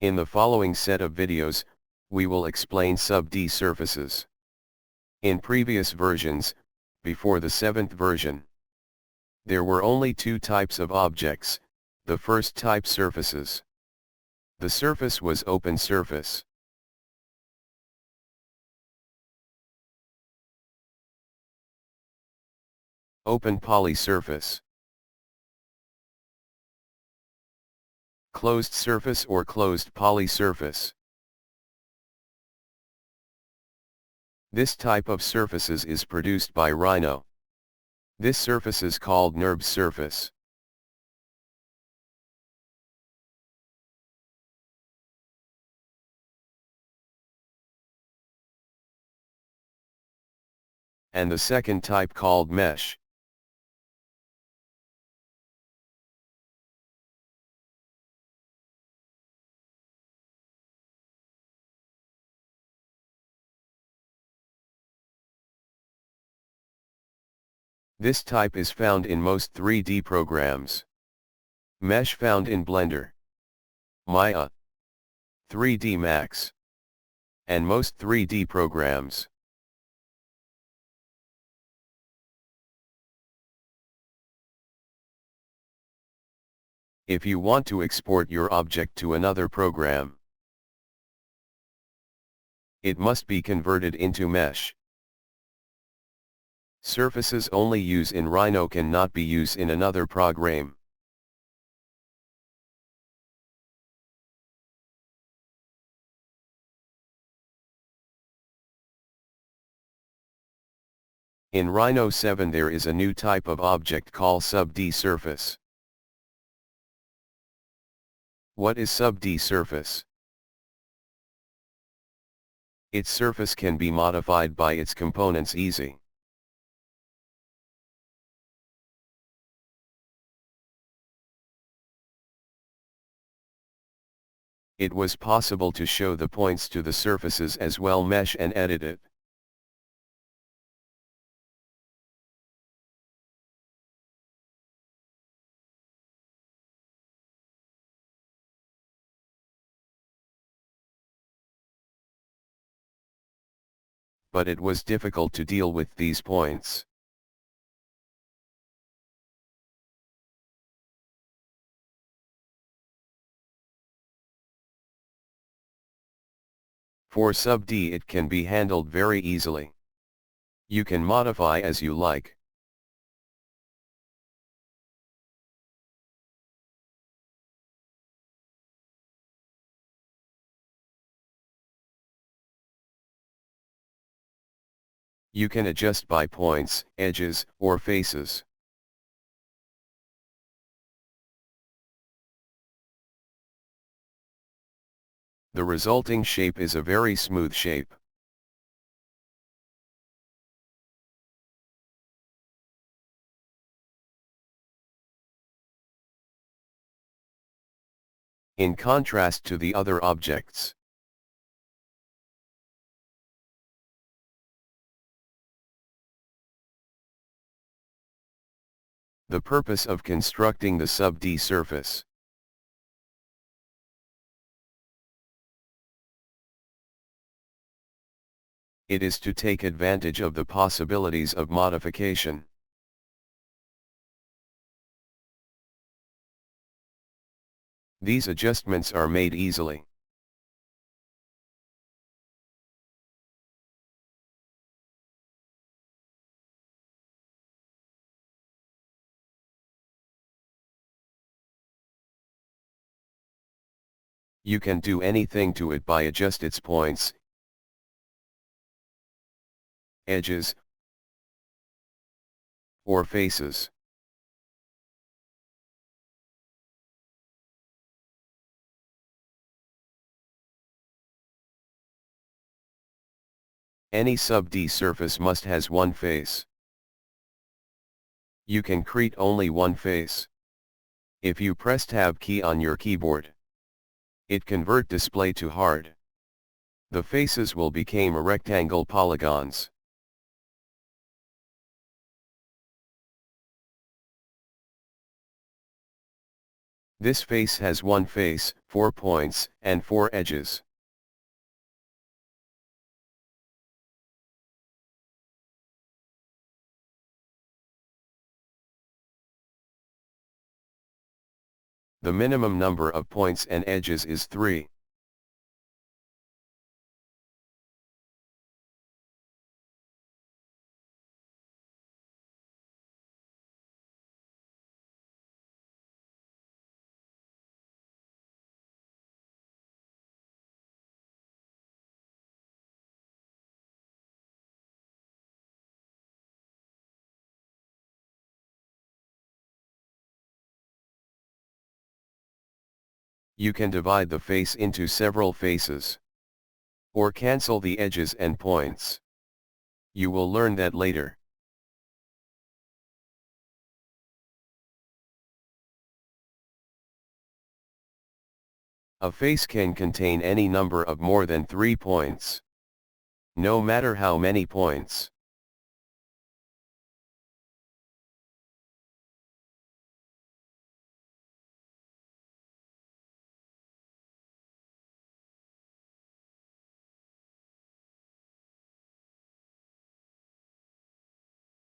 In the following set of videos, we will explain sub-D surfaces. In previous versions, before the 7th version, there were only two types of objects, the first type surfaces. The surface was open surface. Open poly surface. Closed surface or closed poly surface. This type of surfaces is produced by rhino. This surface is called NURB surface. And the second type called mesh. This type is found in most 3D programs. Mesh found in Blender, Maya, 3D Max, and most 3D programs. If you want to export your object to another program, it must be converted into mesh. Surfaces only used in Rhino cannot be used in another program. In Rhino 7 there is a new type of object called sub-D surface. What is sub-D surface? Its surface can be modified by its components easy. It was possible to show the points to the surfaces as well mesh and edit it. But it was difficult to deal with these points. For sub-D it can be handled very easily. You can modify as you like. You can adjust by points, edges, or faces. The resulting shape is a very smooth shape. In contrast to the other objects. The purpose of constructing the sub-D surface. It is to take advantage of the possibilities of modification. These adjustments are made easily. You can do anything to it by adjust its points, edges, or faces. Any sub-D surface must has one face. You can create only one face. If you press Tab key on your keyboard, it convert display to hard. The faces will become a rectangle polygons. This face has one face, 4 points, and 4 edges. The minimum number of points and edges is 3. You can divide the face into several faces, or cancel the edges and points. You will learn that later. A face can contain any number of more than 3 points. No matter how many points.